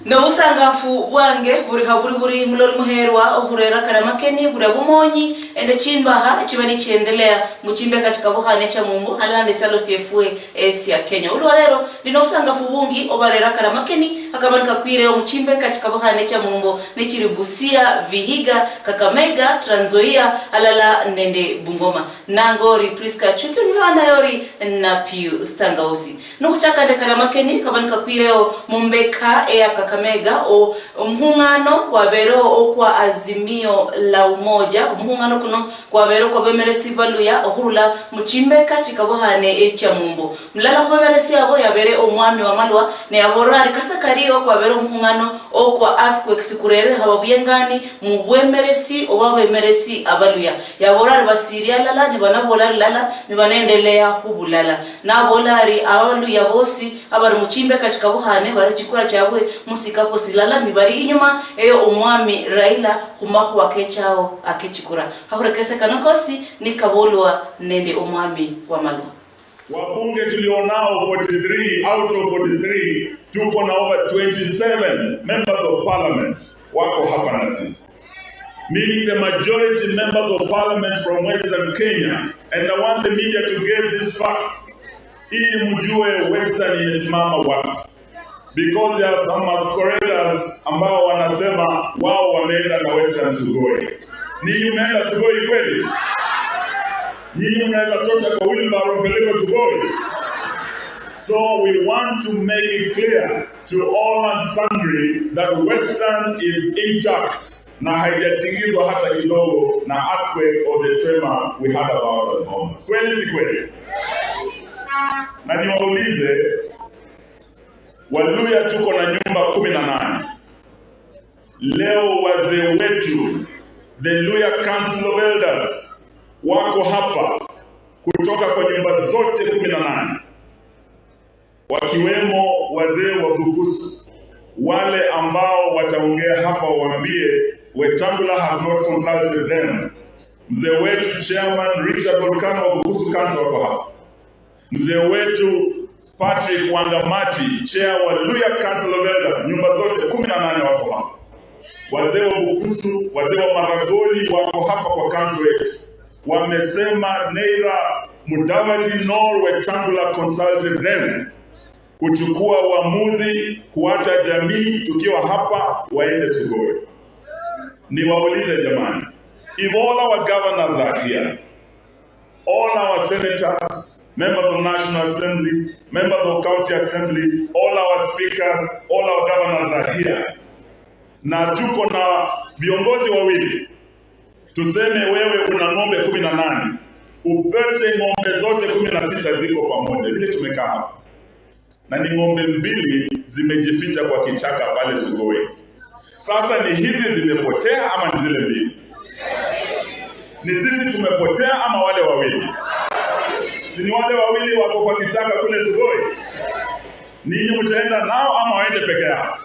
No usangafu wange buri haburi mulori muherwa ohurera karamakeni buri bumonyi ende chimbaha chibani chiendelea muchimbe katika buhane cha mumbu halande salo CFA ya Kenya ulu warero lino usangafu bungi obarera karamakeni akabanika kwire muchimbe katika buhane cha mumbu nechiri Busia, Vihiga, Kakamega, Trans Nzoia alala nende Bungoma nangori Prisca Achuki nilwana yori na piu stangausi nukuchaka de karamakeni kabanika kwire mumbeka ya Kakamega o mhungano kwa bero o kwa azimio la umoja mhungano kuno kwa bero kwa bemeresi baluya ohurula muchimbe katika bohane echa mumbo mlala kwa bemeresi abo ya bere omwami wa malwa ne aborari katakariyo kwa bero mhungano o kwa earthquake sikurere hababuyengani mubwemeresi obabemeresi abaluya ya borari basiria lala ni banabolari lala ni banendelea hubulala na bolari abaluya bosi abari muchimbe katika bohane barachikura chabwe musikapo silala mibari inyuma eyo omwami Raila humahu wakechao akechikura hakurekese kanokosi ni kabolwa nende omwami wa malwa wabunge tulionao 43 out of 43 tuko na over 27 members of parliament wako hapa na sisi, meaning the majority members of parliament from Western Kenya. And I want the media to get these facts ili mjue Western imesimama wapi, because there are some masqueraders ambao wanasema wao wameenda na Western Sugoi. Ninyi mnaenda Sugoi kweli? Ninyi mnaweza tosha kwa wheelbarrow peleka Sugoi? So we want to make it clear to all and sundry that Western is intact na haijatingizwa hata kidogo na earthquake or the tremor we had about at home. Kweli si kweli? Na niwaulize, Waluya tuko na nyumba 18. Leo wazee wetu, the Luya Council of Elders, wako hapa kutoka kwa nyumba zote 18. Wakiwemo wazee wa Bukusu, wale ambao wataongea hapa waambie Wetangula has not consulted them. Mzee wetu Chairman Richard Volcano wa Bukusu Council wako hapa. Mzee wetu Patrick Wangamati, chair wa Luya Council of Elders, nyumba zote 18 wako hapa. Wazee wa Bukusu, wazee wa Maragoli wako hapa kwa council yetu. Wamesema neither Mudavadi nor Wetangula consulted them kuchukua uamuzi kuacha jamii tukiwa hapa waende Sugoi. Niwaulize jamani, if all our governors are here, all our senators, members of National Assembly, members of County Assembly, all our speakers, all our governors are here, na tuko na viongozi wawili, tuseme wewe una ng'ombe 18, upete ng'ombe zote 16 ziko pamoja, vile tumekaa hapa, na ni ng'ombe 2 zimejificha kwa kichaka pale Sugoi. Sasa ni hizi zimepotea ama ni zile 2? Ni sisi tumepotea ama wale wawili? Si ni wale wawili wako kwa kichaka kule Sugoi? Ninyi mtaenda nao ama waende peke yao?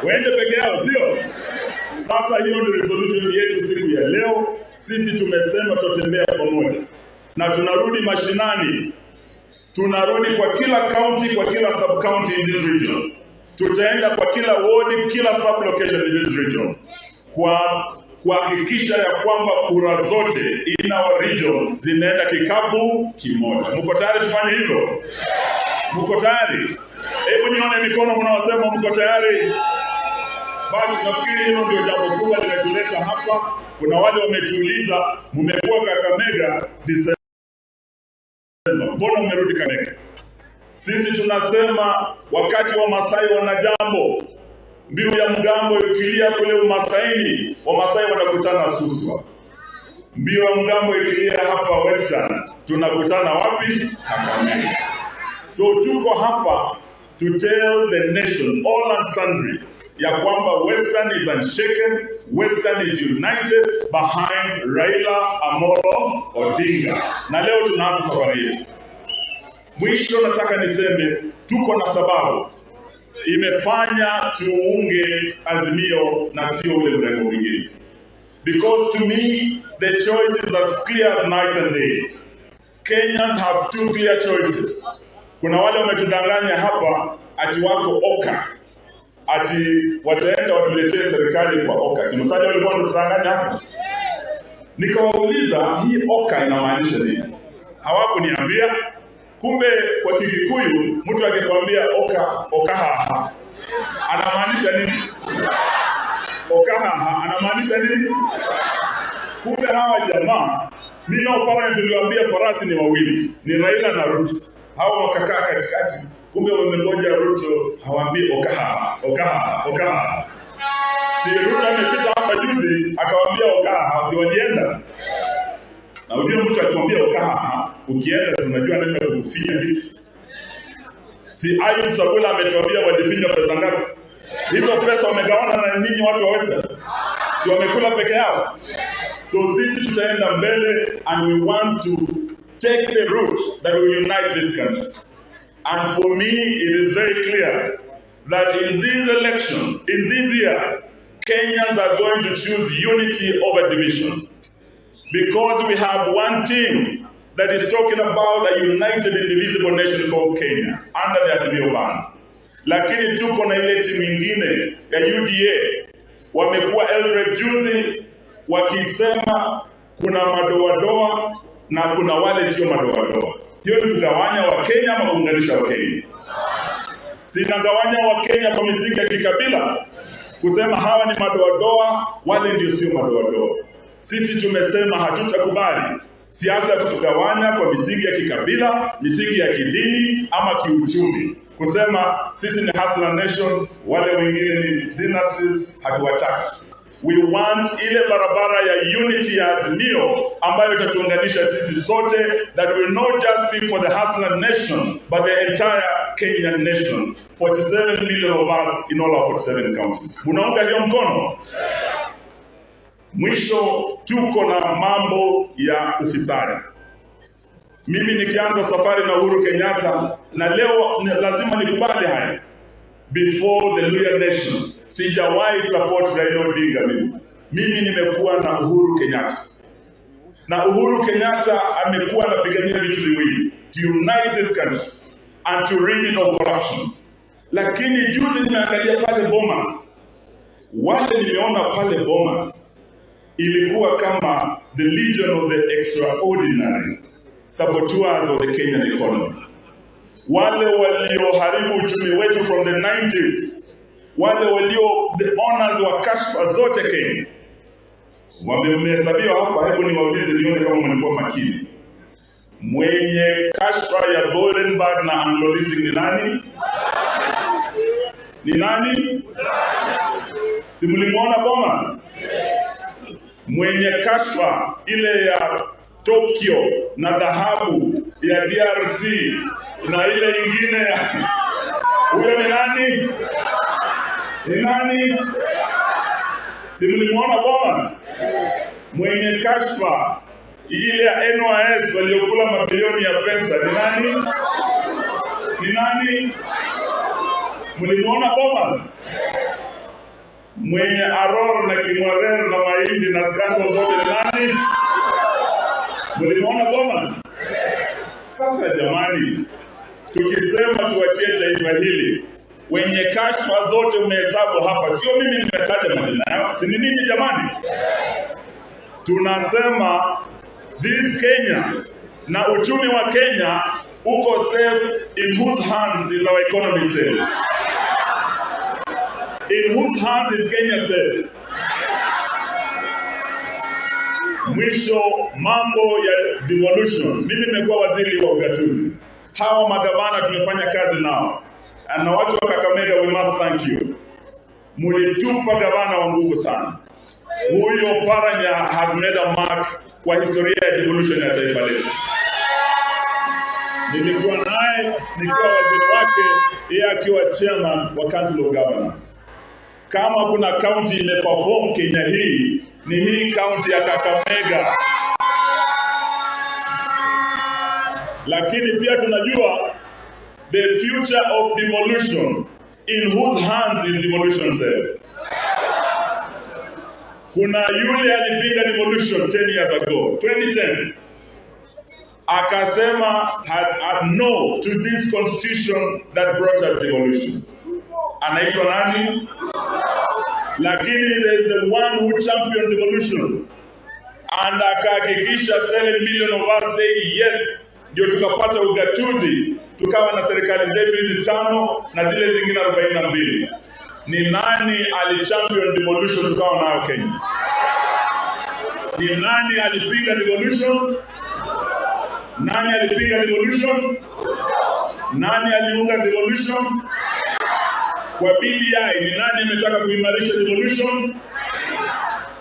Waende peke yao, sio? Sasa hiyo ndio resolution yetu siku ya leo. Sisi tumesema tutembea pamoja na tunarudi mashinani. Tunarudi kwa kila county, kwa kila sub county in this region. Tutaenda kwa kila ward, kila sub location in this region, kwa kuhakikisha ya kwamba kura zote in our region zinaenda kikapu kimoja. Mko tayari tufanye hivyo? Mko tayari? Hebu nione mikono mnaosema mko tayari. Basi nafikiri hilo ndio jambo kubwa limetuleta hapa. Kuna wale wametuuliza, mmekuwa Kakamega December, mbona mmerudi Kakamega? Sisi tunasema wakati wa Masai wana jambo, mbiu ya mgambo ikilia kule Umasaini, Wamasai wanakutana Suswa. Mbiu ya mgambo ikilia hapa Western, tunakutana wapi? Kakamega. So tuko hapa to tell the nation, all and sundry, ya kwamba Western is unshaken, Western is united behind Raila Amolo Odinga. Na leo tunaanza safari yetu. Mwisho nataka niseme tuko na sababu imefanya tuunge azimio na sio ule mrengo mwingine. Because to me the choice is as clear as night and day. Kenyans have 2 clear choices. Kuna wale wametudanganya hapa ati wako Oka. ati wataenda watuletee serikali kwa OKA. Si msali walikuwa wanatanganya hapo. Nikawauliza hii OKA inamaanisha nini? Hawakuniambia. Kumbe kwa Kikuyu mtu akikwambia okahaha anamaanisha nini? Okahaha anamaanisha nini? Kumbe hawa jamaa mimi na upara niliwaambia farasi ni wawili, ni Raila na Ruto. Hao wakakaa katikati. Kumbe wamengoja Ruto hawaambii okahaha. Si Ruto amepita hapa juzi akawaambia okahaha, si walienda. Na unajua mtu akikwambia okahaha, ukienda unajua nani atakufinya kitu. Si Ayub Sabula ametuambia walifinya pesa ngapi? Hizo pesa wamegawana na ninyi watu wa Western. Si wamekula peke yao. So sisi tutaenda mbele and we want to take the route that will unite this country. And for me it is very clear that in this election, in this year, Kenyans are going to choose unity over division. Because we have one team that is talking about a united indivisible nation called Kenya under the Azimio ban. Lakini tuko na ile timu nyingine ya UDA wamekuwa Eldoret juzi wakisema kuna madoadoa na kuna wale sio madoadoa. Hiyo ni kugawanya wa Kenya ama kuunganisha wa Kenya? Sinagawanya wa Kenya kwa misingi ya kikabila, kusema hawa ni madoadoa, wale ndio sio madoadoa. Sisi tumesema hatutakubali siasa ya kutugawanya kwa misingi ya kikabila, misingi ya kidini ama kiuchumi. Kusema sisi ni hustler nation, wale wengine ni dynasties, hatuwataki. We want ile barabara ya unity ya Azimio ambayo itatuunganisha sisi sote, that will not just be for the hustler nation but the entire Kenyan nation. 47 million of us in all our 47 counties. Munaunga hiyo mkono? Mwisho tuko na mambo ya ufisadi. Mimi nikianza safari na Uhuru Kenyatta, na leo lazima nikubali haya. Before the Luhya nation, sijawahi support Raila Odinga mimi. Mimi nimekuwa na Uhuru Kenyatta. Na Uhuru Kenyatta amekuwa anapigania vitu viwili, to unite this country and to rid it of corruption. Lakini juzi nimeangalia pale Bomas. Wale nimeona pale Bomas ilikuwa kama the legion of the extraordinary saboteurs of the Kenyan economy. Wale walioharibu uchumi wetu from the 90s, wale walio the owners wa kashfa zote Kenya, wamehesabiwa hapa. Hebu niwaulize nione kama mlikuwa makini. Mwenye kashfa ya Goldenberg na Anglo Leasing ni nani? Ni nani? Si mlimuona Bomas? Mwenye kashfa ile ya Tokyo na dhahabu ya DRC na ile nyingine ya huyo ni nani? Ni nani? Si mlimuona Bomas? Mwenye kashfa ile ya NYS waliokula mabilioni ya pesa ni nani? Ni nani? Mlimuona Bomas? Mwenye Aror na Kimwarer na mahindi na skando zote ni nani? Mlimuona Bomas? Sasa jamani, tukisema tuachie taifa hili, wenye kashfa zote umehesabu hapa, sio mimi nimetaja majina yao, si ni nini jamani? Tunasema this Kenya na uchumi wa Kenya uko safe. In whose hands is our economy safe? In whose hands is Kenya safe? Mwisho, mambo ya devolution. Mimi nimekuwa waziri wa ugatuzi. Hawa magavana tumefanya kazi nao. Na watu wa Kakamega, we must thank you. Mulitupa gavana wa nguvu sana. Huyo Paranya has made a mark kwa historia ya devolution ya taifa letu. Nilikuwa naye, nikiwa waziri wake, yeye akiwa chairman wa Council of Governors. Kama kuna county imeperform Kenya hii, ni hii county ya Kakamega. Lakini pia tunajua the future of devolution, in whose hands is devolution safe? Kuna yule alipinga devolution 10 years ago, 2010. Akasema had no to this constitution that brought us devolution. anaitwa nani? Lakini there is the one who championed devolution and akahakikisha 7 million of us said yes, ndio tukapata ugatuzi, tukawa na serikali zetu hizi 5 na zile zingine 42. Ni nani alichampion devolution tukawa nayo Kenya? Ni nani alipiga devolution? Nani alipiga devolution? Nani aliunga devolution? Kwa BBI ni nani ametaka kuimarisha devolution?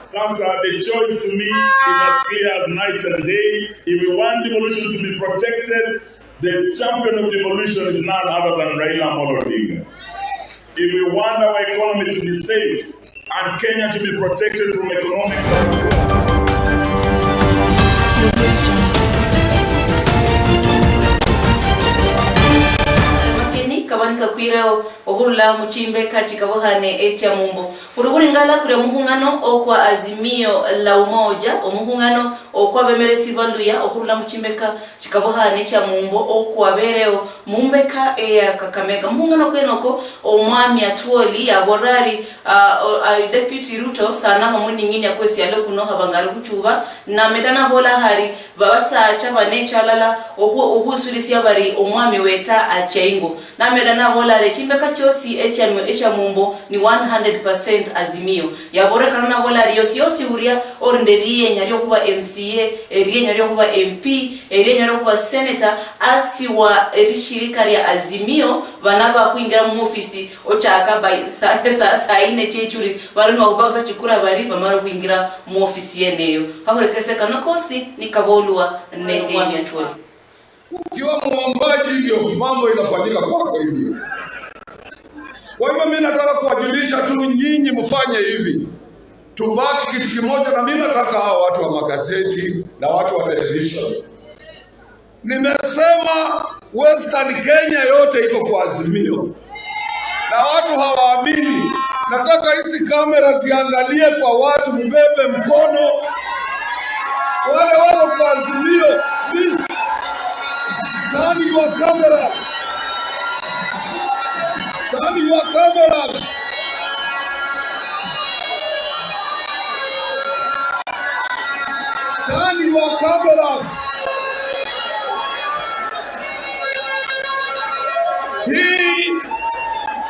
Sasa the choice to me is as clear as night and day. If we want devolution to be protected, the champion of devolution is none other than Raila Amolo Odinga. If we want our economy to be safe and Kenya to be protected from economic sabotage. Kabanika kwireo ohurula muchimbe katika bohane echa mumbo uruguri ngala kure muhungano okwa azimio la umoja omuhungano okwa bemeresi baluya ohurula muchimbe katika bohane echa mumbo okwa bereo mumbeka ya Kakamega muhungano kwenoko omwami atwoli aborari deputy Ruto sana mamuni nyingine yakwesi yalo kuno habangari kuchuba na medana bola hari babasa chabane chalala ohusulisi abari omwami weta achaingo na medana bola rechimbe kachosi echa mumbo ni 100% azimio yabore kana bola yosi huria ornderie nyaryo kuba MCA eriye nyaryo kuba MP eriye nyaryo kuba senator asiwa erishirika ya azimio banaba kuingira mu office ochaka by saa ine chechuri barino ubakza chikura bari bamara kuingira mu office yeneyo habore kese kana kosi nikabolwa nende nyatwe. Ukiwa mwombaji ndio mambo inafanyika kwako hivyo. Kwa hivyo mimi nataka kuwajulisha tu nyinyi mfanye hivi. Tubaki kitu kimoja, na mimi nataka hao watu wa magazeti na watu wa television. Nimesema Western Kenya yote iko kwa azimio. Na watu hawaamini. Nataka hizi kamera ziangalie kwa watu, mbebe mkono. Wale wako kwa azimio, please. Turn your cameras. Turn your cameras. Turn your cameras.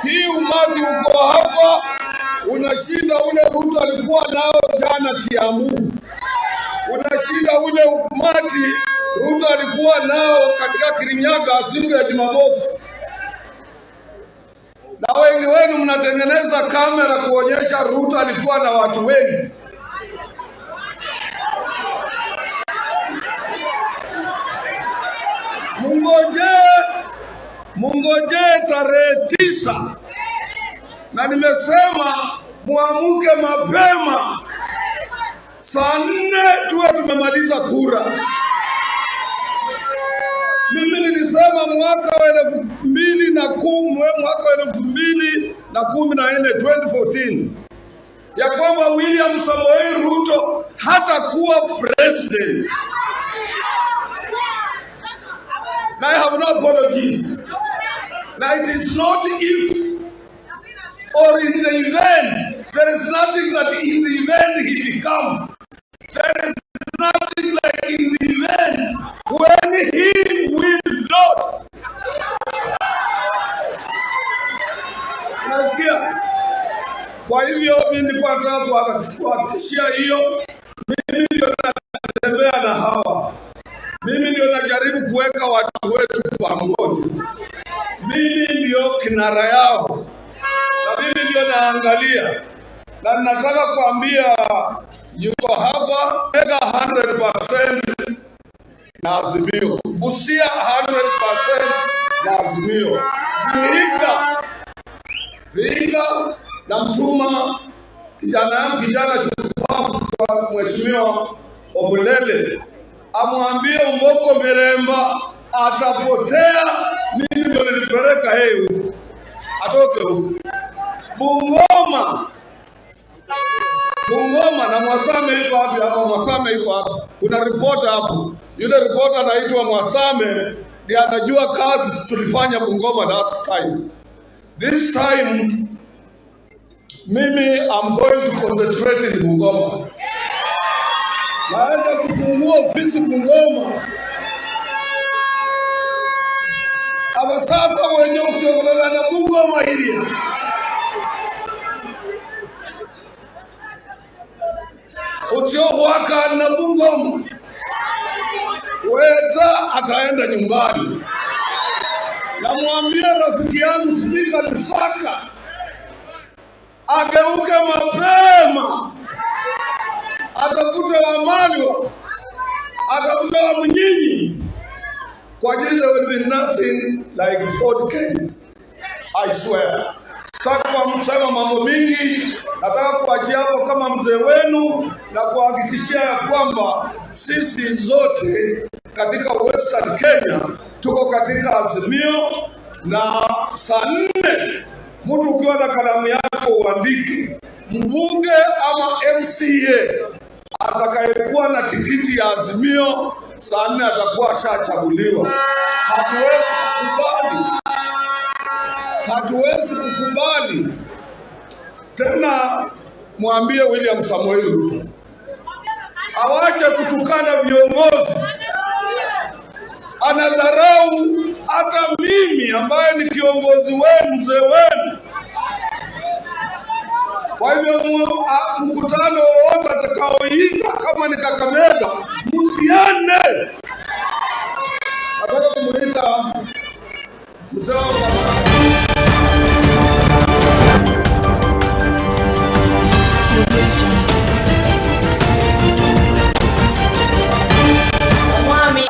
Hii umati uko hapa unashinda ule Ruto alikuwa nao jana Kiambu. Unashinda ule umati Ruto alikuwa nao katika Kirinyaga siku ya Jumamosi. Na wengi wenu mnatengeneza kamera kuonyesha Ruto alikuwa na watu wengi. Mungoje tarehe 9. Na nimesema muamuke mapema. Saa 4 tuwe tumemaliza kura. Mimi nilisema mwaka wa 2014 2014 ya kwamba William Samoei Ruto hatakuwa president. Now I have no apologies. Now it is not if or in the event. There is nothing that in the event he becomes. There is nothing like in the event when he will not. Nasikia. Kwa hivyo mimi nilikuwa nataka kuhakikishia hiyo. Mimi ndio natembea na hawa. Mimi ndio najaribu kuweka watu wetu pamoja. Mimi ndio kinara yao. Na mimi ndio naangalia. Na nataka kuambia yuko hapa mega 100% na azimio. Busia 100% na azimio. Vihiga na mtuma kijana shupavu kwa mheshimiwa Obulele. Amwambie Mboko Miremba atapotea, mimi ndio nilipeleka yeye huko. Atoke huko. Bungoma na Mwasame yuko hapa, Mwasame yuko hapa. Kuna reporter hapo. Yule reporter anaitwa Mwasame, ndiye anajua kazi tulifanya Bungoma last time. This time, mimi I'm going to concentrate in Bungoma. Naenda kufungua ofisi Bungoma. Abasaba wenye kuchokolela na Bungoma hili. Uchokwaka na Bungoma. Weta ataenda nyumbani. Namwambia rafiki yangu Spika Prisca ageuke mapema, atafute Wamalwa, atafute Wamunyinyi, kwa ajili there will be nothing like Fort Kenya. I swear. Sasa kusema mambo mingi, nataka kuachia hapo kama mzee wenu na kuhakikishia ya kwamba sisi zote katika Western Kenya tuko katika azimio, na saa 4 mtu ukiwa na kalamu yako uandike mbunge ama MCA atakayekuwa na tikiti ya azimio, saa 4 atakuwa ashachaguliwa. Hatuwezi kukubali tena. Mwambie William Samoei Ruto awache kutukana viongozi. Anadharau hata mimi ambaye ni kiongozi wenu, mzee wenu. Kwa hivyo mkutano wote atakaoita kama ni Kakamega, msiende. Nataka kumuita mzee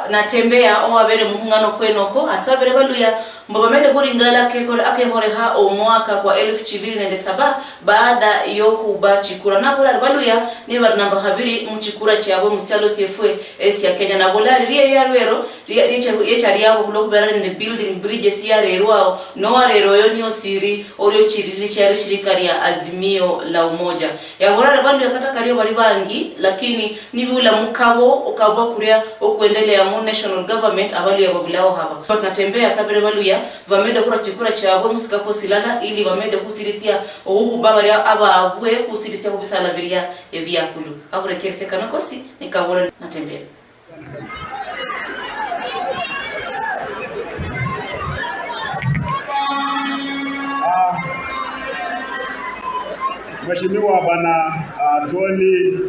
natembea owabere muhungano kwenoko asabere baluya mbabamede huringala akehore ha omwaka kwa 2027 baada yo kuba chikura nabola baluya ni barnamba habiri mu chikura cyabo musalo sefwe esi ya Kenya nabola riye yarwero yechari yabo hulo berane ne building bridges ya rero no rero yo niyo siri oryo chiriri cyari shirikari ya azimio la umoja ya borara bandu yakata kariyo bari bangi, lakini nibula mukabo ukaba kuria okuendelea mu national government abalu ya babulao haba tunatembea sabere baluya vamede kura chikura cyabo musikapo silana ili vamede kusirisia uhu babari ababwe kusirisia kubisala biria evyakulu akurekerese kanakosi nikabona natembea. Mheshimiwa Bwana Tony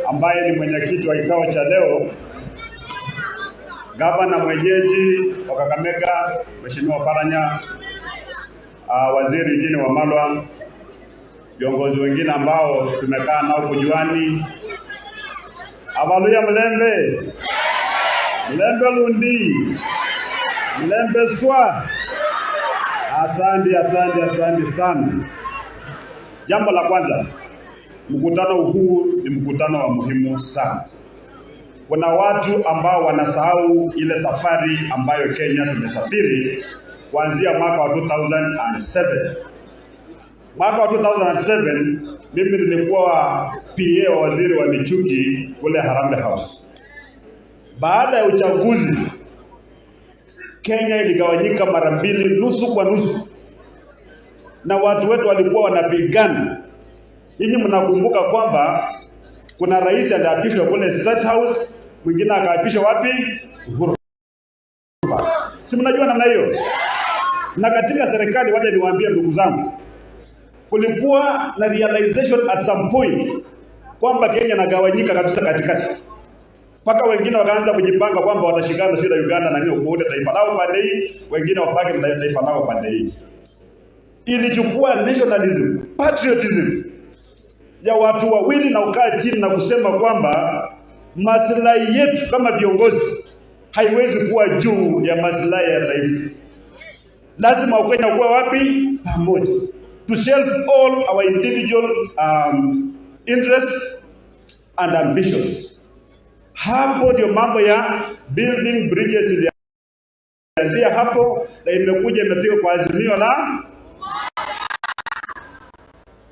ambaye ni mwenyekiti wa kikao cha leo, gavana mwenyeji wa Kakamega Mheshimiwa Paranya, waziri Dini wa Malwa, viongozi wengine ambao tumekaa nao kujuani, abaluya mlembe lundi mlembe swa. Asante sana. Jambo la kwanza, mkutano huu ni mkutano wa muhimu sana. Kuna watu ambao wanasahau ile safari ambayo Kenya tumesafiri kuanzia mwaka wa 2007. Mwaka wa 2007 mimi nilikuwa PA wa waziri wa Achuki kule Harambee House. Baada ya uchaguzi Kenya iligawanyika mara 2, nusu kwa nusu, na watu wetu walikuwa wanapigana. Ninyi mnakumbuka kwamba kuna rais aliapishwa kule State House, mwingine akaapishwa wapi? Uhuru. Si mnajua namna hiyo? Na katika serikali, waje niwaambie ndugu zangu, kulikuwa na realization at some point kwamba Kenya inagawanyika kabisa katikati. Paka wengine wakaanza kujipanga kwamba watashikana shida Uganda na nini kuunda taifa lao pande hii, wengine wapake na taifa lao pande hii. Ilichukua nationalism, patriotism ya watu wawili na ukaa chini na kusema kwamba maslahi yetu kama viongozi haiwezi kuwa juu ya maslahi ya taifa. Lazima Wakenya kuwa wapi? Pamoja. To shelf all our individual interests and ambitions. Hapo ndio mambo ya building bridges ilianzia hapo, na imekuja imefika kwa azimio la.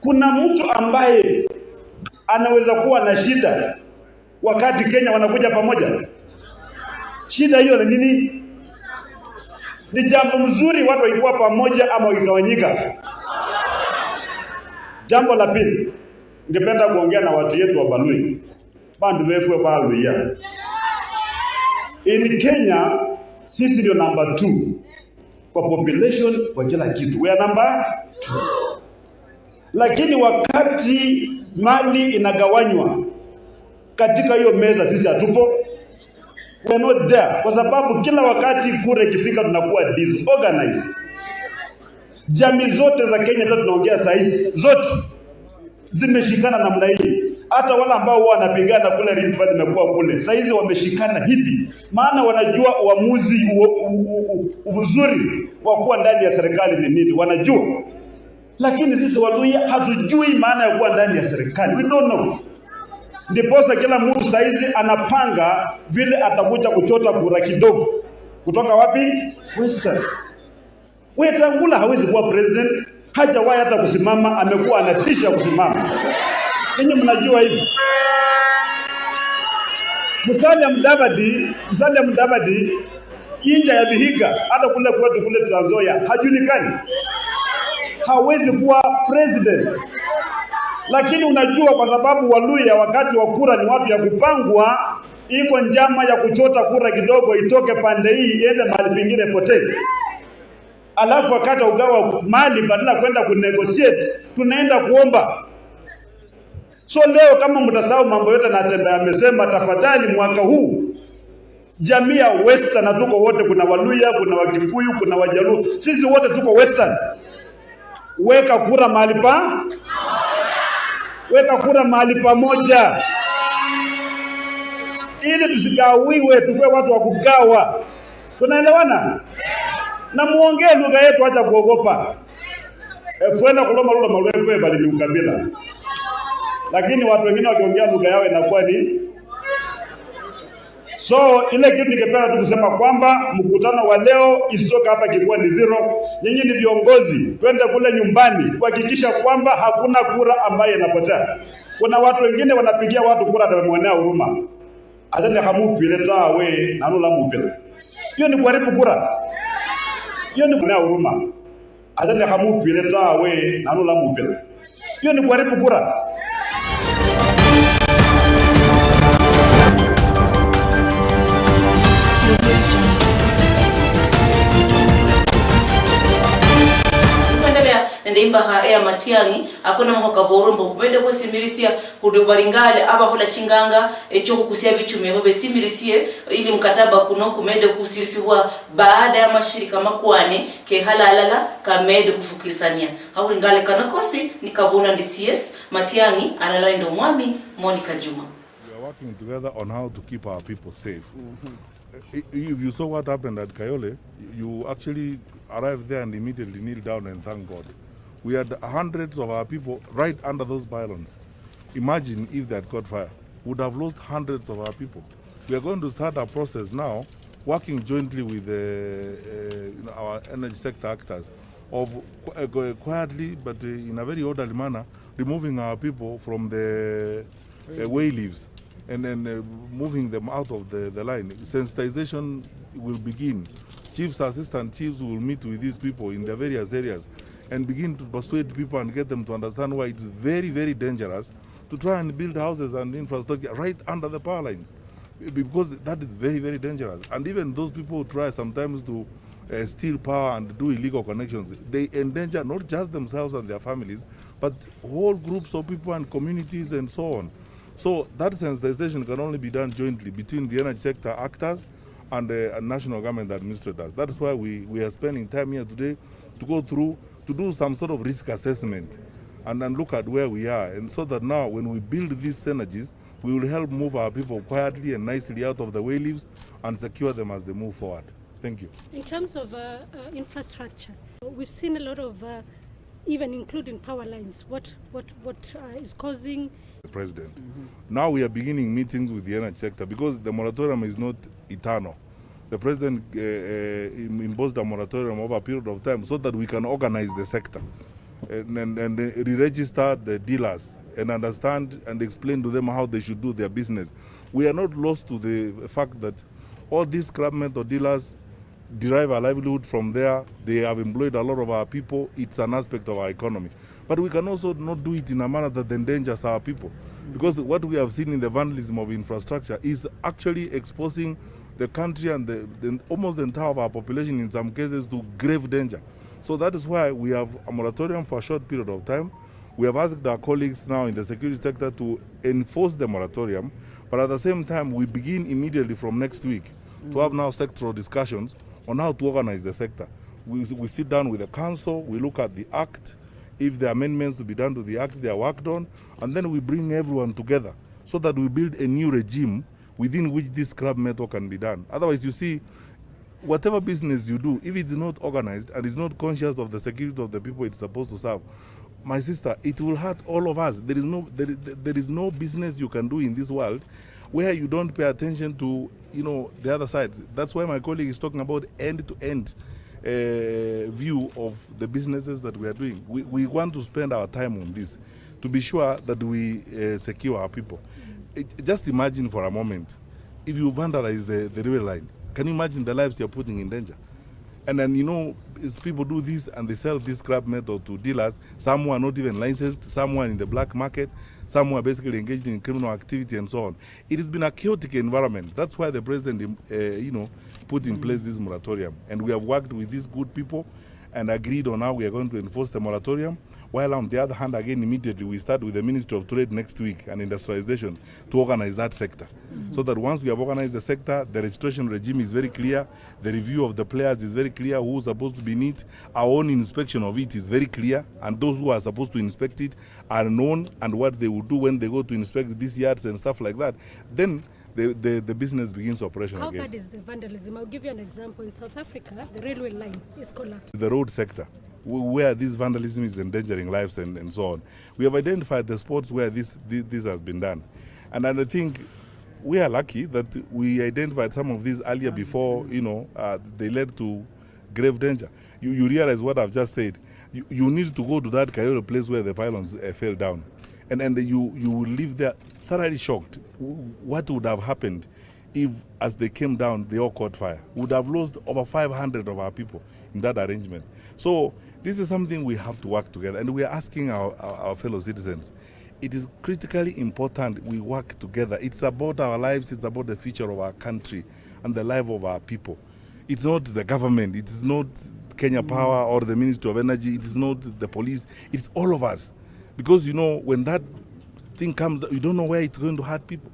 Kuna mtu ambaye anaweza kuwa na shida wakati Kenya wanakuja pamoja. Shida hiyo ni nini? Ni jambo mzuri watu wakiwa pamoja ama wakigawanyika. Jambo la pili, ningependa kuongea na watu yetu wa Balui. Bandu wefu wa Baluya. In Kenya, sisi ndio number 2 kwa population kwa kila kitu. We are number 2. Lakini wakati mali inagawanywa katika hiyo meza sisi hatupo. We are not there. Kwa sababu kila wakati kura ikifika tunakuwa disorganized. Jamii zote za Kenya ndio tunaongea saa hizi zote zimeshikana namna hii. Hata wale ambao wanapigana kule Rift Valley imekuwa kule. Saa hizi wameshikana hivi. Maana wanajua uamuzi uzuri wa kuwa ndani ya serikali ni nini. Wanajua. Lakini sisi Waluhya hatujui maana ya kuwa ndani ya serikali. We don't know. Ndiposa kila mtu saa hizi anapanga vile atakuja kuchota kura kidogo. Kutoka wapi? Western. Wetangula hawezi kuwa president. Hajawahi hata kusimama, amekuwa anatisha kusimama. Ninyi mnajua hivi. Musalia Mudavadi inja ya Vihiga hata kule kwetu kule Trans Nzoia hajulikani. Hawezi kuwa president. Lakini unajua kwa sababu Waluhya wakati wa kura ni watu ya kupangwa, iko njama ya kuchota kura kidogo itoke pande hii iende mahali pengine potee. Alafu wakati ugawa mali badala kwenda kunegotiate tunaenda kuomba. So leo kama mtasahau mambo yote na Tembe amesema, tafadhali mwaka huu jamii ya Western na tuko wote, kuna Waluhya, kuna Wakikuyu, kuna Wajaluo, sisi wote tuko Western. Weka kura mahali pamoja. Ili tusigawiwe tukue watu wa kugawa. Tunaelewana? Na muongee lugha yetu, acha kuogopa. Fuenda kuloma lula malwefe bali ni ukabila. Lakini watu wengine wakiongea lugha yao inakuwa ni. So ile kitu ningependa tukusema kwamba mkutano wa leo isitoka hapa kikuwa ni 0. Nyinyi ni viongozi, twende kule nyumbani kuhakikisha kwamba hakuna kura ambayo inapotea. Kuna watu wengine wanapigia watu kura na wamwonea huruma. Azende hamupile tawe na nula mupile. Hiyo ni kuharibu kura. Hiyo ni kuonea huruma. Azende hamupile tawe na nula mupile. Hiyo ni kuharibu kura. Ndimba ha Matiangi akona mhoka borombo kubende ko simirisia kudubaringale aba hola chinganga echo kukusia bichume bobe simirisie ili mkataba kuno kumende kusirisiwa baada ya mashirika makwane ke halalala kamede kufukirisania hauringale kana kosi nikabona ndi CS Matiangi alala ndo mwami Monica Juma. We are working together on how to keep our people safe. If you saw what happened at Kayole, you actually arrived there and immediately kneel down and thank God. We had hundreds of our people right under those pylons. Imagine if they had caught fire. We would have lost hundreds of our people. We are going to start a process now, working jointly with our energy sector actors, of quietly but in a very orderly manner, removing our people from the way leaves and then moving them out of the line. Sensitization will begin. Chiefs, assistant chiefs will meet with these people in their various areas and begin to persuade people and get them to understand why it's very, very dangerous to try and build houses and infrastructure right under the power lines, because that is very, very dangerous. And even those people who try sometimes to steal power and do illegal connections, they endanger not just themselves and their families, but whole groups of people and communities and so on. So that sensitization can only be done jointly between the energy sector actors and the national government administrators. That is why we are spending time here today to go through, to do some sort of risk assessment and then look at where we are. And so that now when we build these synergies, we will help move our people quietly and nicely out of the way leaves and secure them as they move forward. Thank you. In terms of infrastructure, we've seen a lot of, even including power lines. What is causing? The President. Now we are beginning meetings with the energy sector because the moratorium is not eternal. The President imposed a moratorium over a period of time so that we can organize the sector and re-register the dealers and understand and explain to them how they should do their business. We are not lost to the fact that all these scrap metal dealers derive our livelihood from there. They have employed a lot of our people. It's an aspect of our economy. But we can also not do it in a manner that endangers our people. Because what we have seen in the vandalism of infrastructure is actually exposing the country and almost the entire of our population in some cases to grave danger. So that is why we have a moratorium for a short period of time. We have asked our colleagues now in the security sector to enforce the moratorium, but at the same time we begin immediately from next week to have now sectoral discussions on how to organize the sector. We sit down with the council, we look at the act. If there are amendments to be done to the act, they are worked on, and then we bring everyone together so that we build a new regime within which this scrap metal can be done. Otherwise, you see, whatever business you do, if it's not organized and is not conscious of the security of the people it's supposed to serve, my sister, it will hurt all of us. There is no business you can do in this world where you don't pay attention to, the other side. That's why my colleague is talking about end-to-end view of the businesses that we are doing. We want to spend our time on this to be sure that we secure our people. Just imagine for a moment, if you vandalize the railway line, can you imagine the lives you're putting in danger? And then, as people do this and they sell this scrap metal to dealers, some who are not even licensed, some who are in the black market, some who are basically engaged in criminal activity and so on. It has been a chaotic environment. That's why the president, put in place this moratorium. And we have worked with these good people and agreed on how we are going to enforce the moratorium. While on the other hand, again, immediately we start with the Ministry of Trade next week and Industrialization to organize that sector. So that once we have organized the sector, the registration regime is very clear, the review of the players is very clear, who's supposed to be in it, our own inspection of it is very clear, and those who are supposed to inspect it are known, and what they will do when they go to inspect these yards and stuff like that. Then the business begins operation again. How bad is the vandalism? I'll give you an example. In South Africa, the railway line is collapsed. The road sector, where this vandalism is endangering lives and so on. We have identified the spots where this has been done. And I think we are lucky that we identified some of these earlier before, they led to grave danger. You realize what I've just said. You need to go to that Kayole place where the pylons fell down. And you will leave there thoroughly shocked. What would have happened if, as they came down, they all caught fire? We would have lost over 500 of our people in that arrangement. So this is something we have to work together, and we are asking our fellow citizens. It is critically important we work together. It's about our lives, it's about the future of our country and the life of our people. It's not the government, it is not Kenya Power or the Ministry of Energy, it is not the police, it's all of us. Because, when that thing comes, you don't know where it's going to hurt people.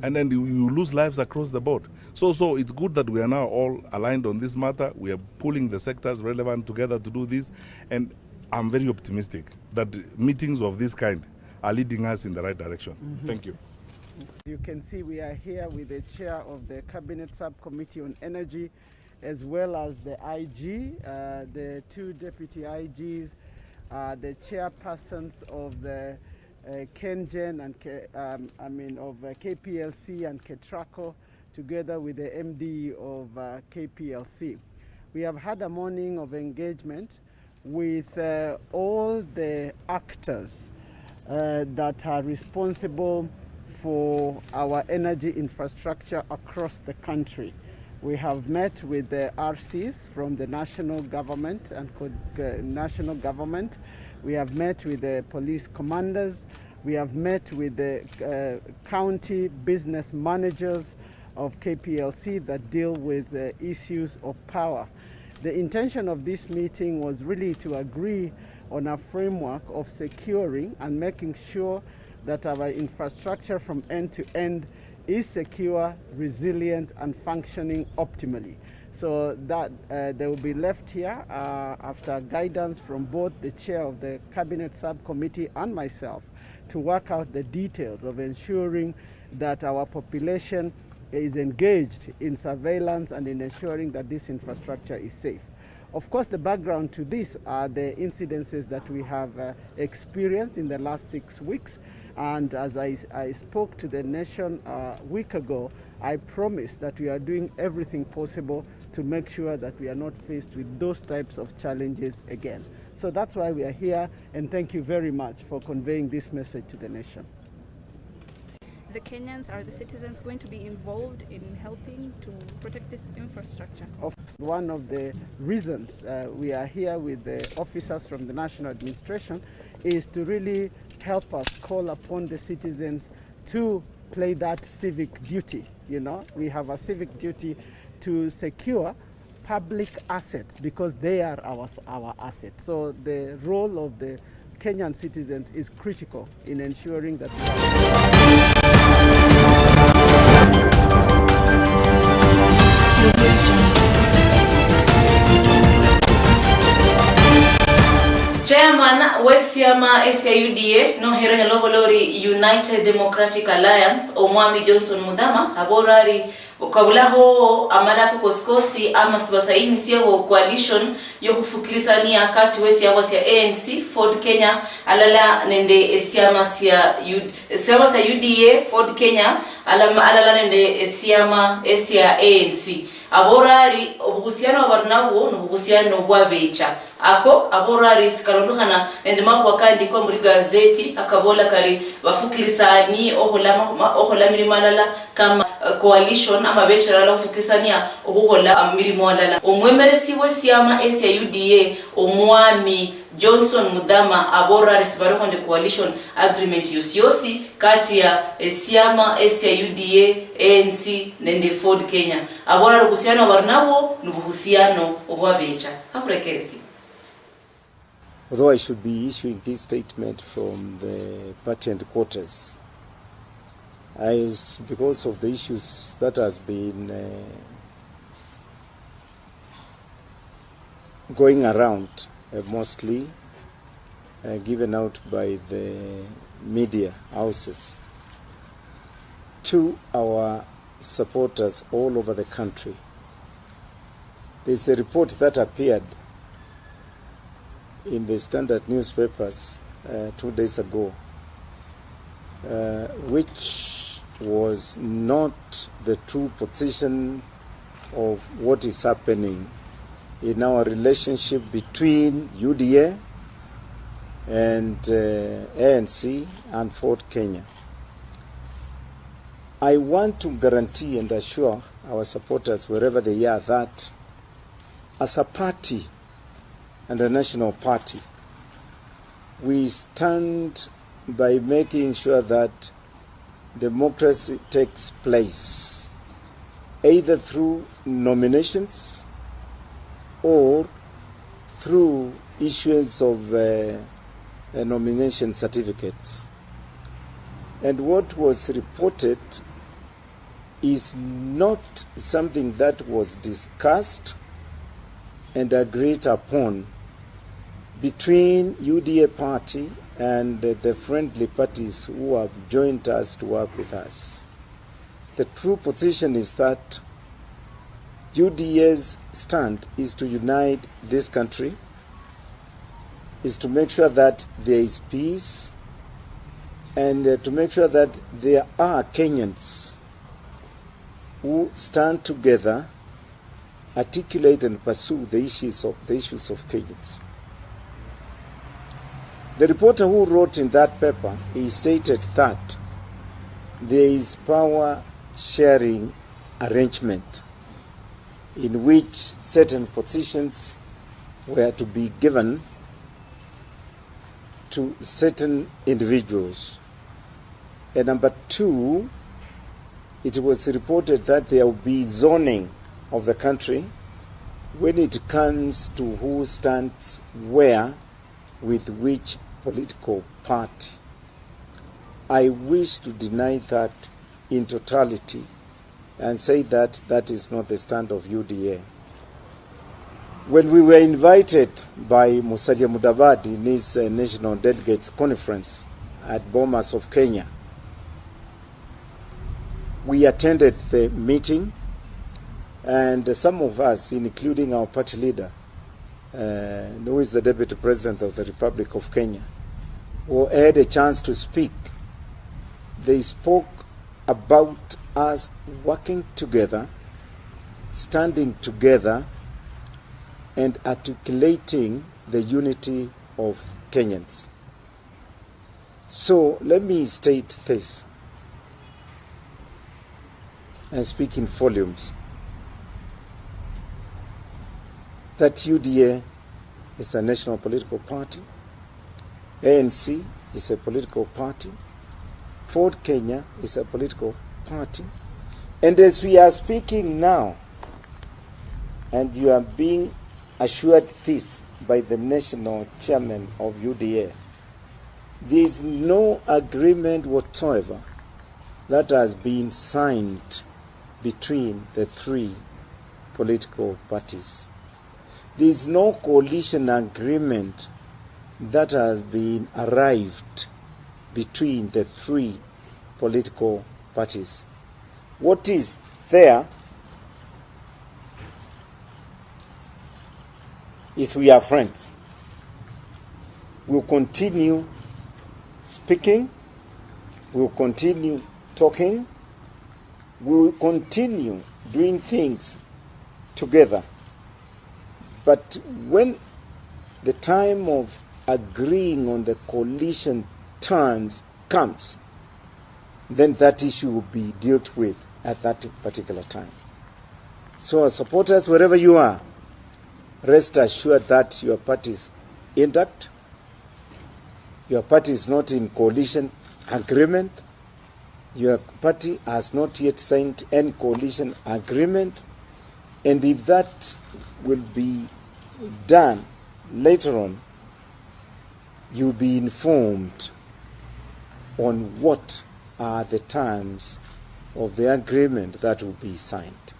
And then you lose lives across the board. So it's good that we are now all aligned on this matter. We are pulling the sectors relevant together to do this. And I'm very optimistic that meetings of this kind are leading us in the right direction. Thank you. You can see we are here with the chair of the Cabinet Subcommittee on Energy, as well as the IG, the two deputy IGs, the chairpersons of the KenGen and of KPLC and Ketraco, together with the MD of KPLC. We have had a morning of engagement with all the actors that are responsible for our energy infrastructure across the country. We have met with the RCs from the national government and national government. We have met with the police commanders. We have met with the county business managers of KPLC that deal with the issues of power. The intention of this meeting was really to agree on a framework of securing and making sure that our infrastructure from end to end is secure, resilient, and functioning optimally. So that they will be left here after guidance from both the chair of the Cabinet Subcommittee and myself to work out the details of ensuring that our population is engaged in surveillance and in ensuring that this infrastructure is safe. Of course, the background to this are the incidences that we have experienced in the last 6 weeks. And as I spoke to the nation a week ago, I promised that we are doing everything possible to make sure that we are not faced with those types of challenges again. So that's why we are here, and thank you very much for conveying this message to the nation. the Kenyans, are the citizens going to be involved in helping to protect this infrastructure? One of the reasons we are here with the officers from the National Administration is to really help us call upon the citizens to play that civic duty. You know, we have a civic duty to secure public assets because they are our assets. So the role of the Kenyan citizens is critical in ensuring that Chairman wesiama SIUDA no hero helogolori United Democratic Alliance Omwami Johnson Mudhama aborari ukabulaho amalapo koskosi ama sibasaini siyo coalition yo kufukirisania kati wesiama sia ANC Ford Kenya alala nende siama sia UDA Ford Kenya alala nende siama sia ANC aborari obuhusiano abarnawo no buhusiano bwabecha ako aborari sikalondukana endema wakandi kwa muri gazeti akabola kari bafukirisani ohola mirimo alala kama coalition ama becha la kufukirisania ohola mirimo alala omwemeresi wesiama SIUDA Omwami Johnson Mudhama aborari sibarokonde coalition agreement yosiosi kati ya siama SIUDA ANC nende Ford Kenya aborari uhusiano abarnawo nubuhusiano obwabecha hakurekeresi. Although I should be issuing this statement from the party headquarters, because of the issues that has been going around, mostly given out by the media houses to our supporters all over the country. There's a report that appeared in the Standard newspapers 2 days ago, which was not the true position of what is happening in our relationship between UDA and ANC and Ford Kenya. I want to guarantee and assure our supporters wherever they are that as a party and a national party, we stand by making sure that democracy takes place, either through nominations or through issuance of nomination certificates. And what was reported is not something that was discussed and agreed upon between UDA party and the friendly parties who have joined us to work with us. The true position is that UDA's stand is to unite this country, is to make sure that there is peace, and to make sure that there are Kenyans who stand together, articulate and pursue the issues of Kenyans. The reporter who wrote in that paper, he stated that there is power sharing arrangement in which certain positions were to be given to certain individuals. And number two, it was reported that there will be zoning of the country when it comes to who stands where with which political party. I wish to deny that in totality and say that that is not the stand of UDA. When we were invited by Musalia Mudavadi in his National Delegates Conference at Bomas of Kenya, we attended the meeting, and some of us, including our party leader, who is the Deputy President of the Republic of Kenya, who had a chance to speak. They spoke about us working together, standing together, and articulating the unity of Kenyans. So let me state this. and speak in volumes that UDA is a national political party, ANC is a political party, Ford Kenya is a political party, and as we are speaking now, and you are being assured this by the national chairman of UDA, there is no agreement whatsoever that has been signed between the three political parties. There is no coalition agreement that has been arrived between the three political parties. What is there is we are friends. We'll continue speaking, we'll continue talking, we'll continue doing things together. But when the time of agreeing on the coalition terms comes, then that issue will be dealt with at that particular time. So supporters, wherever you are, rest assured that your party is intact. Your party is not in coalition agreement. Your party has not yet signed any coalition agreement. And if that will be done later on, you'll be informed on what are the terms of the agreement that will be signed.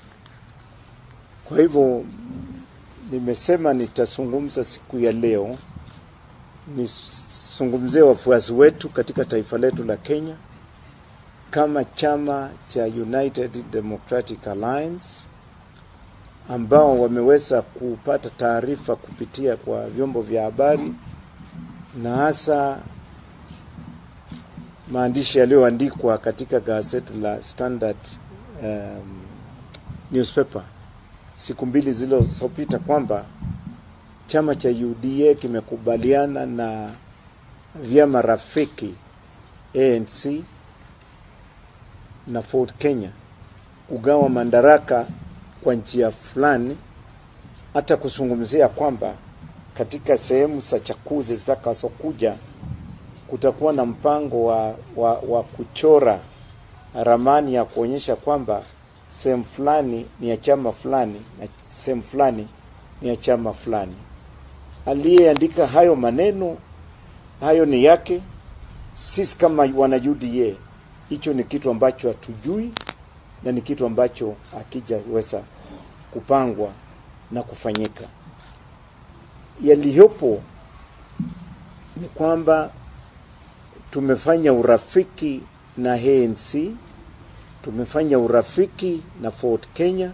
Kwa hivyo nimesema nitazungumza siku ya leo, nizungumzie wafuasi wetu katika taifa letu la Kenya kama chama cha United Democratic Alliance ambao wameweza kupata taarifa kupitia kwa vyombo vya habari na hasa maandishi yaliyoandikwa katika gazeti la Standard newspaper siku mbili zilizopita kwamba chama cha UDA kimekubaliana na vyama rafiki ANC na Ford Kenya kugawa madaraka kwa njia fulani, hata kuzungumzia kwamba katika sehemu za chaguzi zitakazokuja kutakuwa na mpango wa kuchora ramani ya kuonyesha kwamba sehemu fulani ni ya chama fulani na sehemu fulani ni ya chama fulani. Aliyeandika hayo maneno, hayo ni yake. Sisi kama wana UDA, hicho ni kitu ambacho hatujui na ni kitu ambacho hakijaweza kupangwa na kufanyika. Yaliyopo ni kwamba tumefanya urafiki na ANC, tumefanya urafiki na Ford Kenya,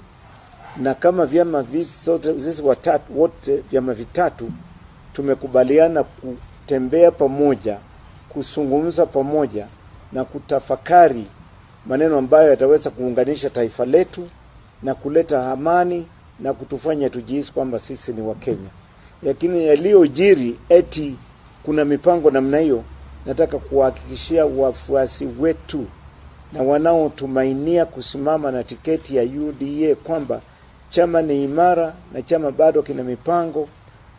na kama vyama sisi watatu wote vyama vitatu tumekubaliana kutembea pamoja, kuzungumza pamoja na kutafakari maneno ambayo yataweza kuunganisha taifa letu na kuleta amani na kutufanya tujihisi kwamba sisi ni wa Kenya. Lakini yaliyojiri eti kuna mipango namna hiyo, nataka kuhakikishia wafuasi wetu na wanaotumainia kusimama na tiketi ya UDA kwamba chama ni imara na chama bado kina mipango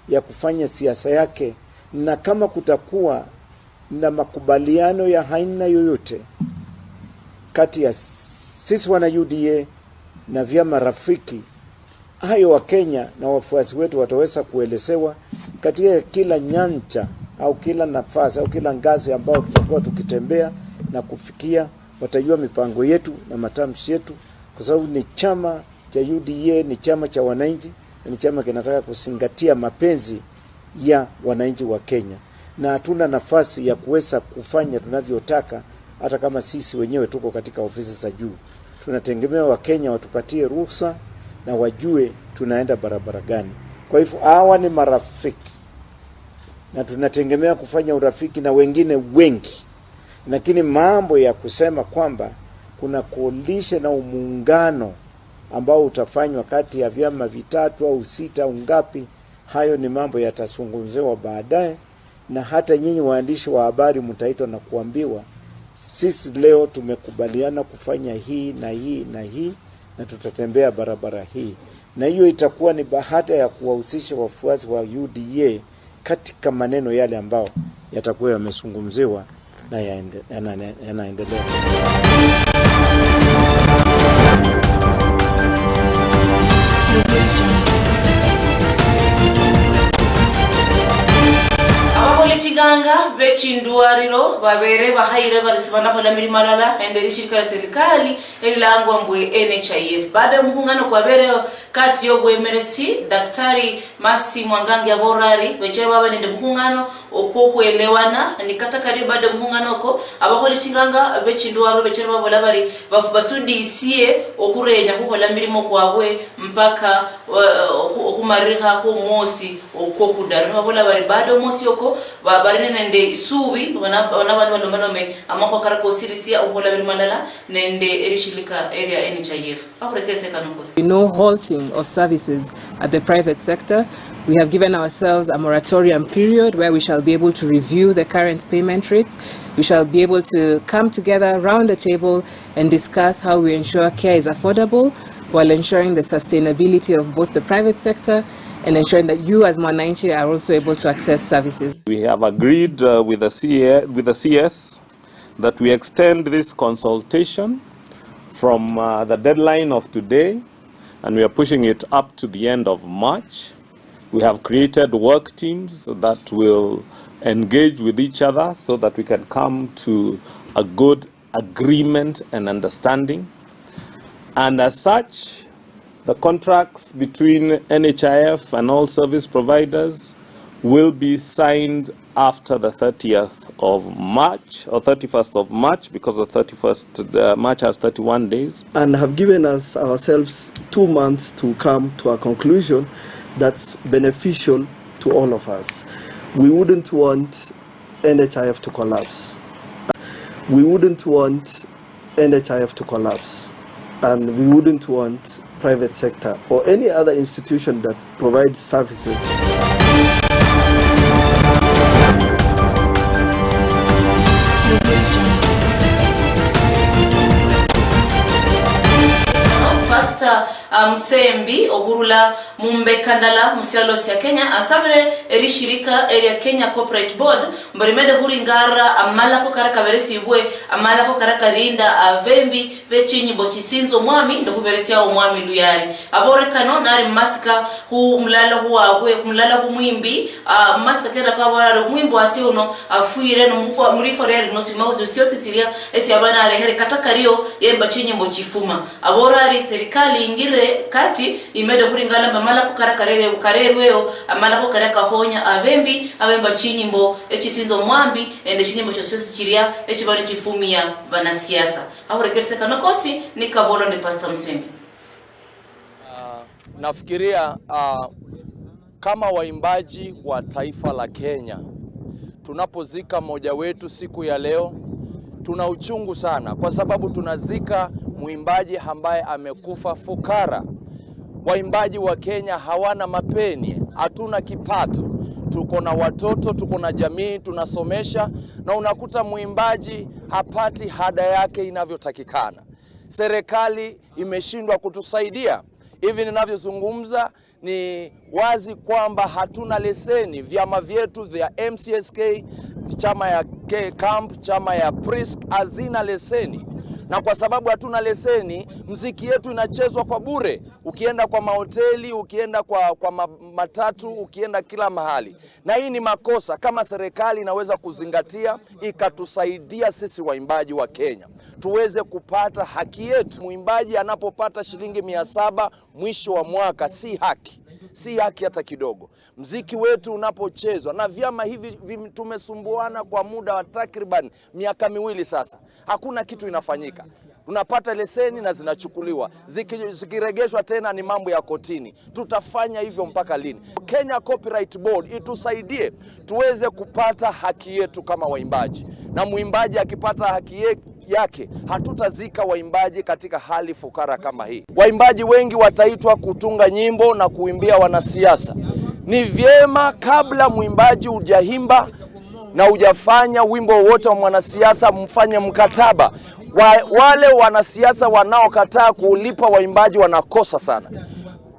ya kufanya siasa yake, na kama kutakuwa na makubaliano ya aina yoyote kati ya sisi wana UDA na vyama rafiki, hayo wa Kenya na wafuasi wetu wataweza kuelezewa katika kila nyanja au kila nafasi au kila ngazi ambao tutakuwa tukitembea na kufikia. Watajua mipango yetu na matamshi yetu, kwa sababu ni chama cha UDA, ni chama cha wananchi, ni chama kinataka kuzingatia mapenzi ya wananchi wa Kenya, na hatuna nafasi ya kuweza kufanya tunavyotaka hata kama sisi wenyewe tuko katika ofisi za juu. Tunategemea Wakenya watupatie ruhusa na wajue tunaenda barabara gani. Kwa hivyo hawa ni marafiki na tunategemea kufanya urafiki na wengine wengi, lakini mambo ya kusema kwamba kuna coalition na muungano ambao utafanywa kati ya vyama vitatu au sita au ngapi, hayo ni mambo yatazungumziwa baadaye, na hata nyinyi waandishi wa habari mtaitwa na kuambiwa sisi leo tumekubaliana kufanya hii na hii na hii, na tutatembea barabara hii, na hiyo itakuwa ni bahati ya kuwahusisha wafuasi wa UDA katika maneno yale ambao yatakuwa yamezungumziwa na yanaendelea. Chiganga bechinduariro babere bahaire barisibana kwa lamiri malala endeli shirika la serikali elilangwa mbwe NHIF baada ya muhungano kwa bere kati yo bwemeresi Daktari Masi Mwangangi aborari beje baba nende muhungano okwo kuelewana nikata kali baada ya muhungano ko abaholi chiganga bechinduariro beche babola bari basudisiye okurenya ko lamirimo kwabwe mpaka okumariha ko mosi okwo kudara babola bari baada mosi oko barine nende isubi bana balombanome amako karako sirisia uhola bilmalala nende erishilika area NHIF akurekese kanokosi. No halting of services at the private sector. We have given ourselves a moratorium period where we shall be able to review the current payment rates. We shall be able to come together around the table and discuss how we ensure care is affordable while ensuring the sustainability of both the private sector and ensuring that you as Mwananchi are also able to access services. We have agreed with the CS that we extend this consultation from the deadline of today, and we are pushing it up to the end of March. We have created work teams that will engage with each other so that we can come to a good agreement and understanding. And as such, the contracts between NHIF and all service providers will be signed after the 30th of March or 31st of March, because the 31st March has 31 days. And have given us ourselves 2 months to come to a conclusion that's beneficial to all of us. We wouldn't want NHIF to collapse. We wouldn't want NHIF to collapse. And we wouldn't want private sector or any other institution that provides services. Pastor Msembi ohurula mumbe kandala musialosi ya Kenya asabire erishirika area Kenya Corporate Board mbarimede huringara amalako karaka veresi ibwe amalako karaka rinda avembi vechinyi bochisinzo mwami ndo huveresi ya mwami luyari abore kano nari maska hu mlala huwa abwe kumlala hu mwimbi maska kenda kwa warare mwimbo wasi uno afuire no murifo reri no simauzi usio sisiria esi abana alehere kataka rio yemba chinyi mbochifuma aborari serikali ingire kati imede huringala mamala ko karakarere bukarerweo amala ko karaka honya avembi avemba chinyimbo echisinzo mwambi ende chinyimbo chososi chiria echibari chifumia bana siasa ahurekerse kanokosi nikabolo ndi Pastor Msembi. Nafikiria kama waimbaji wa taifa la Kenya tunapozika mmoja wetu siku ya leo tuna uchungu sana, kwa sababu tunazika muimbaji ambaye amekufa fukara. Waimbaji wa Kenya hawana mapeni, hatuna kipato, tuko na watoto, tuko na jamii tunasomesha, na unakuta muimbaji hapati hada yake inavyotakikana. Serikali imeshindwa kutusaidia. Hivi ninavyozungumza ni wazi kwamba hatuna leseni. Vyama vyetu vya MCSK, chama ya Camp, chama ya Prisca hazina leseni. Na kwa sababu hatuna leseni, mziki yetu inachezwa kwa bure. Ukienda kwa mahoteli, ukienda kwa matatu, ukienda kila mahali. Na hii ni makosa. Kama serikali inaweza kuzingatia, ikatusaidia sisi waimbaji wa Kenya tuweze kupata haki yetu. Muimbaji anapopata shilingi 700 mwisho wa mwaka si haki. Si haki hata kidogo. Mziki wetu unapochezwa, na vyama hivi tumesumbuana kwa muda wa takriban miaka 2 sasa. Hakuna kitu inafanyika. Tunapata leseni na zinachukuliwa. Zikiregeshwa tena ni mambo ya kotini. Tutafanya hivyo mpaka lini? Kenya Copyright Board itusaidie tuweze kupata haki yetu kama waimbaji. Na muimbaji akipata haki yake, hatutazika waimbaji katika hali fukara kama hii. Waimbaji wengi wataitwa kutunga nyimbo na kuimbia wanasiasa. Ni vyema kabla muimbaji hujaimba na hujafanya wimbo wote wa mwanasiasa mfanye mkataba. Wale wanasiasa wanaokataa kulipa waimbaji wanakosa sana.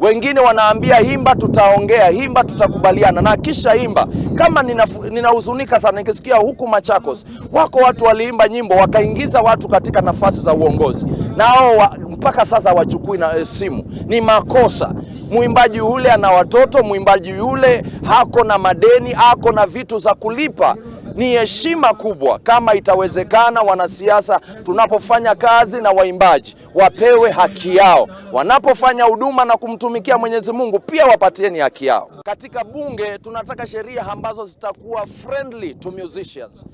Wengine wanaambia himba tutaongea, himba tutakubaliana, na kisha himba. Kama ninahuzunika sana nikisikia huku Machakos wako watu waliimba nyimbo wakaingiza watu katika nafasi za uongozi, na hao mpaka sasa wachukui na simu. Ni makosa. Muimbaji yule ana watoto, muimbaji yule hako na madeni, hako na vitu za kulipa. Ni heshima kubwa kama itawezekana wanasiasa tunapofanya kazi na waimbaji wapewe haki yao. Wanapofanya huduma na kumtumikia Mwenyezi Mungu pia wapatieni haki yao. Katika bunge tunataka sheria ambazo zitakuwa friendly to musicians.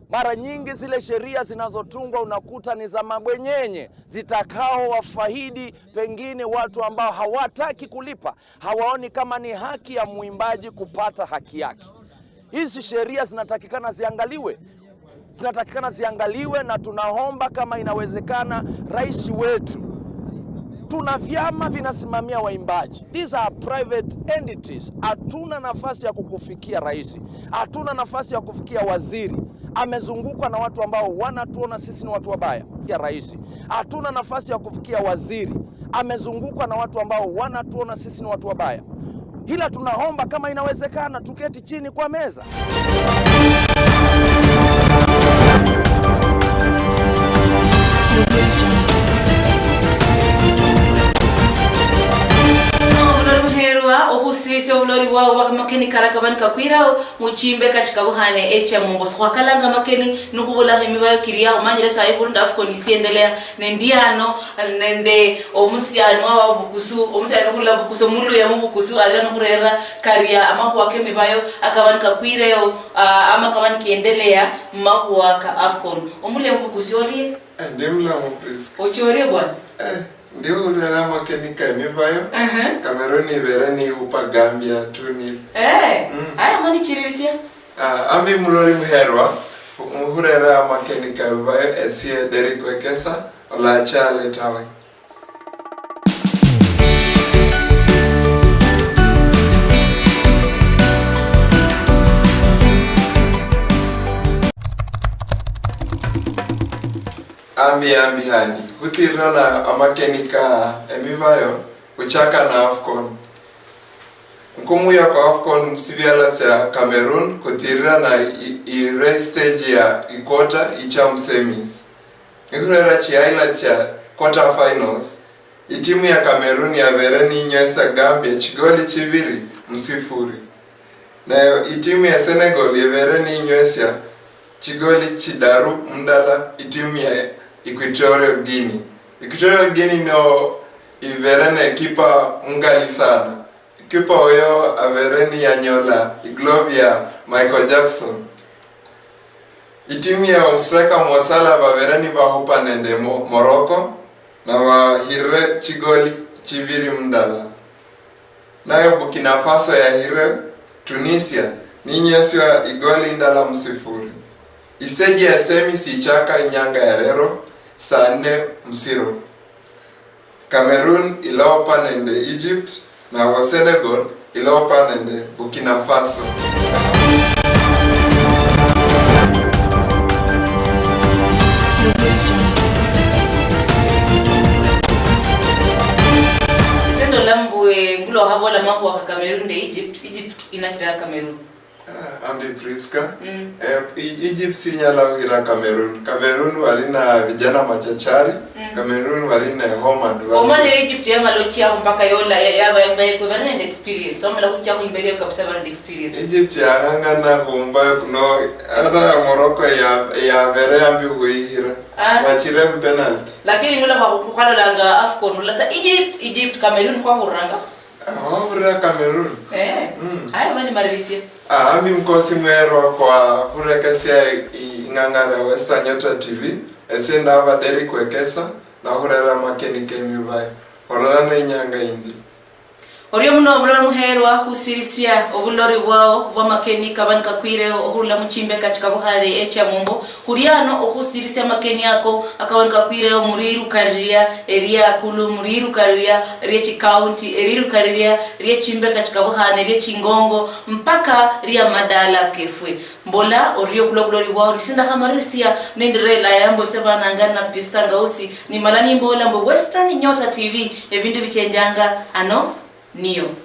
Mara nyingi zile sheria zinazotungwa unakuta ni za mabwenyenye, zitakao wafaidi pengine watu ambao hawataki kulipa, hawaoni kama ni haki ya muimbaji kupata haki yake. Hizi sheria zinatakikana ziangaliwe, na tunaomba kama inawezekana rais wetu, tuna vyama vinasimamia waimbaji. These are private entities. Hatuna nafasi ya kukufikia rais, hatuna nafasi ya kufikia waziri. Amezungukwa na watu ambao wanatuona sisi ni watu wabaya. Ya rais, hatuna nafasi ya kufikia waziri, amezungukwa na watu ambao wanatuona sisi ni watu wabaya. Ila tunaomba kama inawezekana tuketi chini kwa meza. Ohusisi obulori bwao bamakeni karakaban kakwirao muchimbe kachikabuhane echa mumbo swakalanga makeni nukubula hemibayo kiria umanyire saye kurunda afko nisiendelea nendiano nende omusiano wa bukusu omusiano kula bukusu mulu ya mubukusu alana kurera karia ama kwake mibayo akaban kakwireo ama kaban kiendelea makwa ka afkon omule bukusu oli ndimla mu Prisca ochore bwana ndio urera makeni kamibayo Cameroon verani upa Gambia tuni aya mani chirilisia ambi mulori muherwa muhurera makeni kamibayo esie Derek Wekesa ola chale tawe ambi handi hutirna na amakeni ka emivayo uchaka na Afcon nkumu ya kwa Afcon msiviala sa Cameroon kutirna na i stage ya ikota icha msemis nkurera chiaila cha quarter finals itimu ya Cameroon ya vereni nywesa Gambia chigoli chiviri msifuri na itimu ya Senegal ya vereni nywesa chigoli chidaru mdala itimu ya Equatorial Guinea no iverene ekipa ngali sana. Ekipa oyo avereni ya nyola iglovia Michael Jackson. Itimi ya striker Mosala bavereni bahupa nende Morocco na wahire chigoli chiviri mdala. Nayo Burkina Faso ya hire Tunisia ninyeswa igoli ndala msifuri. Iseji ya semi sichaka inyanga ya rero Sane msiro. Cameroon ilaopa nende Egypt na wa Senegal ilaopa nende Burkina Faso. Sendo lambwe ngulo habola mambo wa Cameroon de Egypt inataka Cameroon. Ambi Prisca Egypt sinyala ira Cameroon walina vijana machachari Cameroon walina homa ndo omanya Egypt ya malochia mpaka yola ya bae ko barand experience omala kucha ko imbele kabisa barand experience Egypt ya anga na kumba kuno ada Morocco ya vere ambi huira wachire penalty lakini mula kwa langa Afcon la sa Egypt Cameroon kwa kuranga ora Cameroon haya mani marisia ambi mkosi mwero kwa kurekesia ingangara Western Nyota TV esenda aba Derek Wekesa na hurera makeni kemi bai horana inyanga indi Orio muno mulora muherwa kusirisia obulori bwao bw'amakeni kabanika kwire ohula muchimbe kachika buhale echa mumbo kuriano okusirisia makeni yako akabanika kwire muriru kariria eria kulu muriru kariria rechi county eriru kariria rechimbe kachika buhane rechi ngongo mpaka ria madala kefwe mbola orio kulobulori bwao nisinda hamarisia nindrela yambo sebana ngana pistanga usi ni malani mbola mbo Western Nyota TV evindu vichenjanga ano Neo.